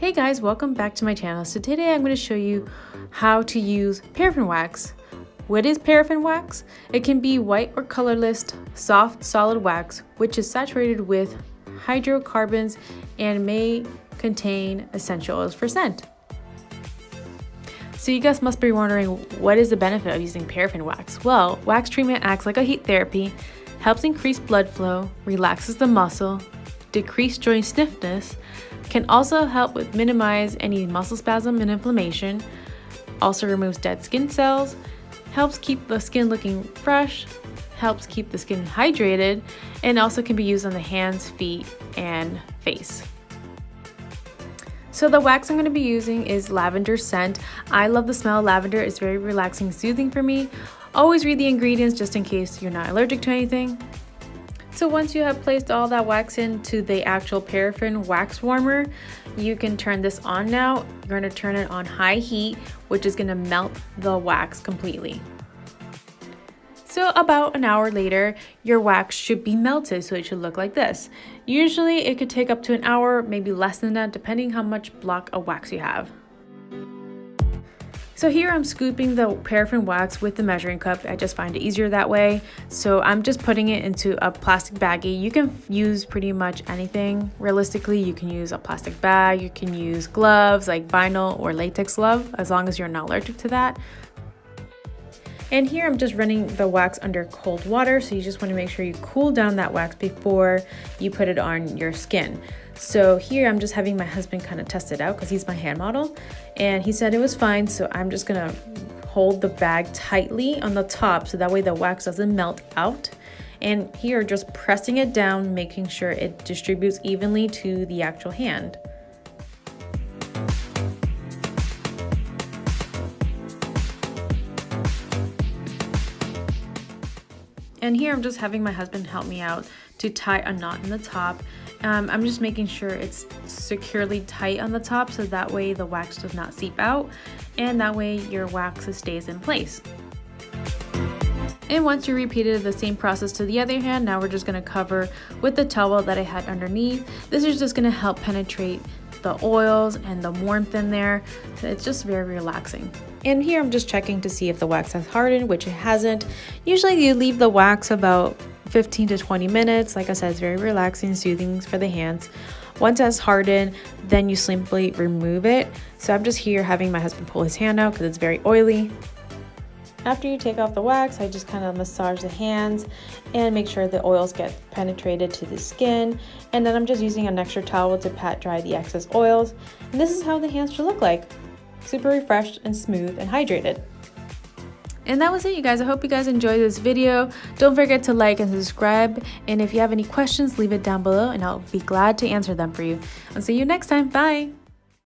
Hey guys, welcome back to my channel. So today I'm going to show you how to use paraffin wax. What is paraffin wax? It can be white or colorless, soft, solid wax, which is saturated with hydrocarbons and may contain essential oils for scent. So you guys must be wondering, what is the benefit of using paraffin wax? Well, wax treatment acts like a heat therapy, helps increase blood flow, relaxes the muscle, decrease joint stiffness, can also help with minimize any muscle spasm and inflammation, also removes dead skin cells, helps keep the skin looking fresh, helps keep the skin hydrated, and also can be used on the hands, feet, and face. So the wax I'm going to be using is lavender scent. I love the smell of lavender. It's very relaxing, soothing for me. Always read the ingredients just in case you're not allergic to anything. So once you have placed all that wax into the actual paraffin wax warmer, you can turn this on now. You're going to turn it on high heat, which is going to melt the wax completely. So about an hour later, your wax should be melted, so it should look like this. Usually it could take up to an hour, maybe less than that, depending how much block of wax you have. So here I'm scooping the paraffin wax with the measuring cup. I just find it easier that way. So I'm just putting it into a plastic baggie. You can use pretty much anything. Realistically, you can use a plastic bag, you can use gloves like vinyl or latex glove, as long as you're not allergic to that. And here I'm just running the wax under cold water, so you just want to make sure you cool down that wax before you put it on your skin. So here I'm just having my husband kind of test it out because he's my hand model, and he said it was fine. So I'm just gonna hold the bag tightly on the top so that way the wax doesn't melt out. And here just pressing it down, making sure it distributes evenly to the actual hand. And here I'm just having my husband help me out to tie a knot in the top. I'm just making sure it's securely tight on the top so that way the wax does not seep out, and that way your wax stays in place. And once you repeated the same process to the other hand, now we're just going to cover with the towel that I had underneath. This is just going to help penetrate the oils and the warmth in there. So it's just very relaxing. And here I'm just checking to see if the wax has hardened, which it hasn't. Usually you leave the wax about 15 to 20 minutes. Like I said, it's very relaxing, soothing for the hands. Once it's hardened, then you simply remove it. So I'm just here having my husband pull his hand out because it's very oily. After you take off the wax, I just kind of massage the hands and make sure the oils get penetrated to the skin. And then I'm just using an extra towel to pat dry the excess oils. And this is how the hands should look like. Super refreshed and smooth and hydrated. And that was it, you guys. I hope you guys enjoyed this video. Don't forget to like and subscribe. And if you have any questions, leave it down below and I'll be glad to answer them for you. I'll see you next time. Bye.